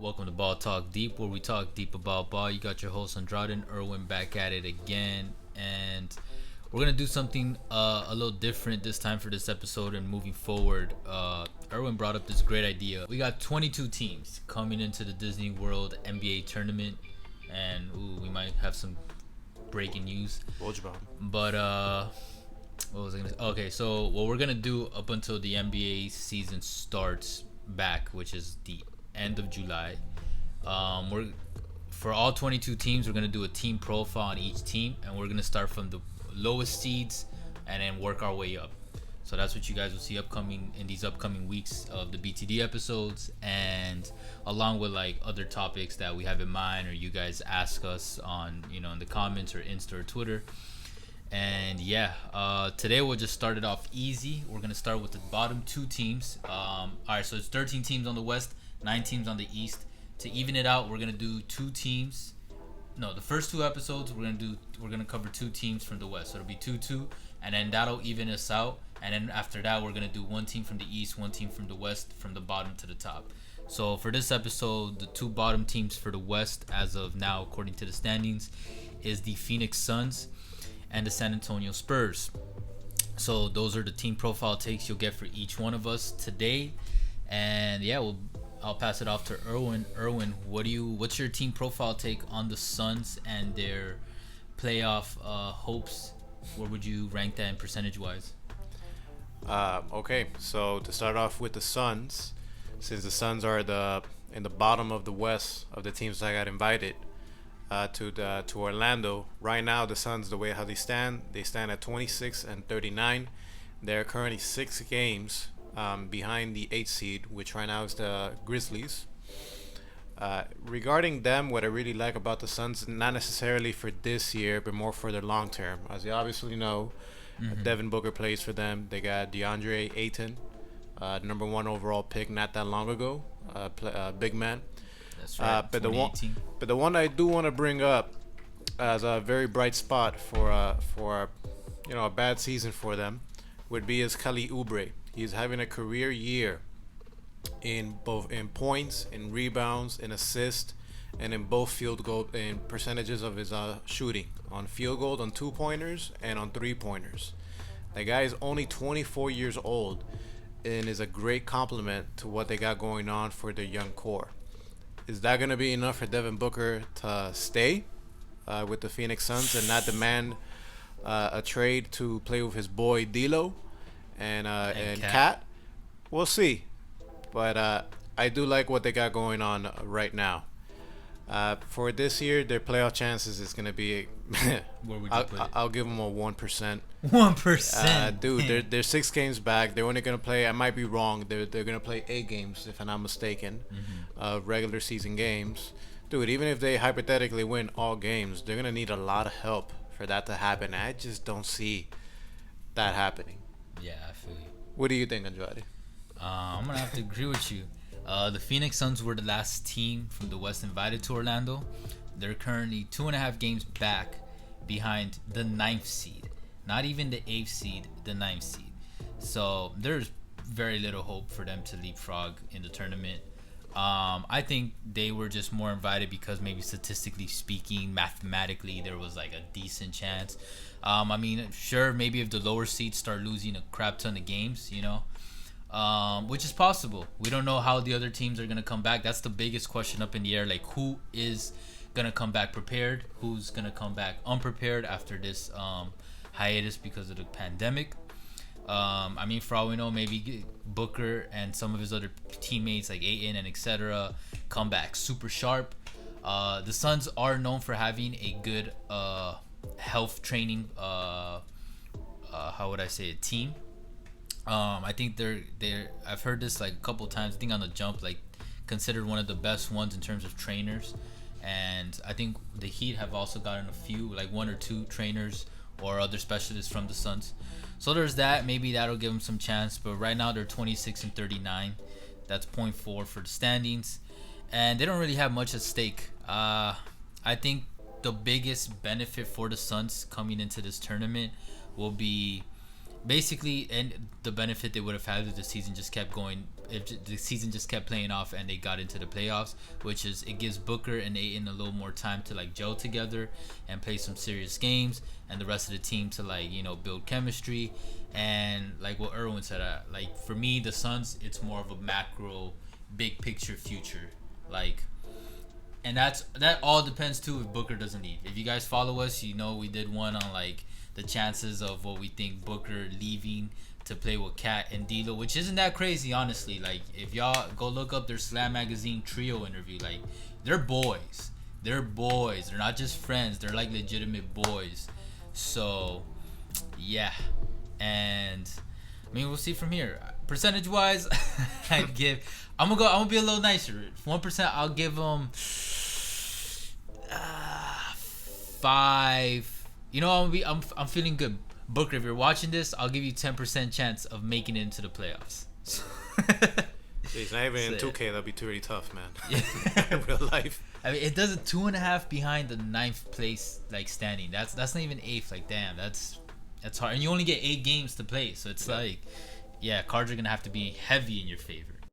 Welcome to Ball Talk Deep, where we talk deep about ball. You got your host Andrade and Irwin back at it again, and we're gonna do something a little different this time for this episode and moving forward. Irwin brought up this great idea. We got 22 teams coming into the Disney World NBA tournament, and we might have some breaking news. But what was I gonna say? Okay, so what we're gonna do up until the NBA season starts back, which is the end of July. We're for all 22 teams, we're gonna do a team profile on each team, and we're gonna start from the lowest seeds and then work our way up. So that's what you guys will see upcoming in these upcoming weeks of the BTD episodes, and along with like other topics that we have in mind or you guys ask us on, in the comments or Insta or Twitter. And today we'll just start it off easy. We're gonna start with the bottom two teams. All right, so it's 13 teams on the West, 9 teams on the East. To even it out, we're gonna do two teams. No, the first two episodes we're gonna cover two teams from the West. So it'll be 2-2, and then that'll even us out. And then after that, we're gonna do one team from the East, one team from the West, from the bottom to the top. So for this episode, the two bottom teams for the West, as of now, according to the standings, is the Phoenix Suns and the San Antonio Spurs. So those are the team profile takes you'll get for each one of us today. And I'll pass it off to Irwin. Irwin, what's your team profile take on the Suns and their playoff hopes? Where would you rank that in percentage wise? Okay, so to start off with the Suns, since the Suns are in the bottom of the West of the teams that got invited to Orlando. Right now, the Suns, the way how they stand at 26 and 39. They're currently 6 games behind the 8th seed, which right now is the Grizzlies. Regarding them, what I really like about the Suns, not necessarily for this year, but more for their long term. As you obviously know, Devin Booker plays for them. They got DeAndre Ayton, number 1 overall pick not that long ago, big man. That's right. But the one I do want to bring up as a very bright spot for a bad season for them would be is Kelly Oubre. He's having a career year in points, in rebounds, in assists, and in both field goal in percentages of his shooting on field goal, on 2-pointers, and on 3-pointers. The guy is only 24 years old and is a great compliment to what they got going on for their young core. Is that going to be enough for Devin Booker to stay with the Phoenix Suns and not demand a trade to play with his boy D'Lo and Cat? We'll see. But I do like what they got going on right now. For this year, their playoff chances is going to be Where would you put it? I'll give them a 1%. 1%. Dude, they're 6 games back. They're only going to play, I might be wrong, they're going to play 8 games, if I'm not mistaken, regular season games. Dude, even if they hypothetically win all games, they're going to need a lot of help for that to happen. I just don't see that happening. Yeah, I feel you. What do you think, Andrade? I'm going to have to agree with you. The Phoenix Suns were the last team from the West invited to Orlando. They're currently 2.5 games back behind the 9th seed. Not even the 8th seed, the 9th seed. So there's very little hope for them to leapfrog in the tournament. I think they were just more invited because maybe statistically speaking, mathematically, there was like a decent chance. I mean, sure, maybe if the lower seeds start losing a crap ton of games, which is possible. We don't know how the other teams are going to come back. That's the biggest question up in the air. Like, who is going to come back prepared? Who's going to come back unprepared after this hiatus because of the pandemic? I mean, for all we know, maybe Booker and some of his other teammates like Ayton and etc. come back super sharp. The Suns are known for having a good health training, how would I say it, team. I think they're I've heard this like a couple times. I think on the jump, like considered one of the best ones in terms of trainers, and I think the Heat have also gotten a few, like 1 or 2 trainers or other specialists from the Suns. So there's that. Maybe that'll give them some chance. But right now they're 26 and 39. That's 0.4 for the standings, and they don't really have much at stake. I think the biggest benefit for the Suns coming into this tournament will be basically, and the benefit they would have had if the season just kept going if the season just kept playing off and they got into the playoffs, which is it gives Booker and Ayton a little more time to like gel together and play some serious games, and the rest of the team to like build chemistry. And like what Erwin said, like for me the Suns, it's more of a macro, big picture future, like. And that all depends too if Booker doesn't leave. If you guys follow us, we did one on like the chances of what we think Booker leaving to play with Cat and D'Lo, which isn't that crazy, honestly. Like if y'all go look up their Slam Magazine trio interview, like they're boys. They're boys. They're not just friends. They're like legitimate boys. So yeah, and I mean we'll see from here. Percentage wise, I'm gonna be a little nicer. 1%, I'll give them 5. I'm feeling good. Booker, if you're watching this, I'll give you 10% chance of making it into the playoffs. Jeez, not even in 2K, that'd be really tough, man. Yeah. In real life. I mean, it does a 2.5 behind the 9th place like standing. That's not even 8th. Like, damn, that's hard. And you only get 8 games to play, so it's like, yeah, cards are gonna have to be heavy in your favor.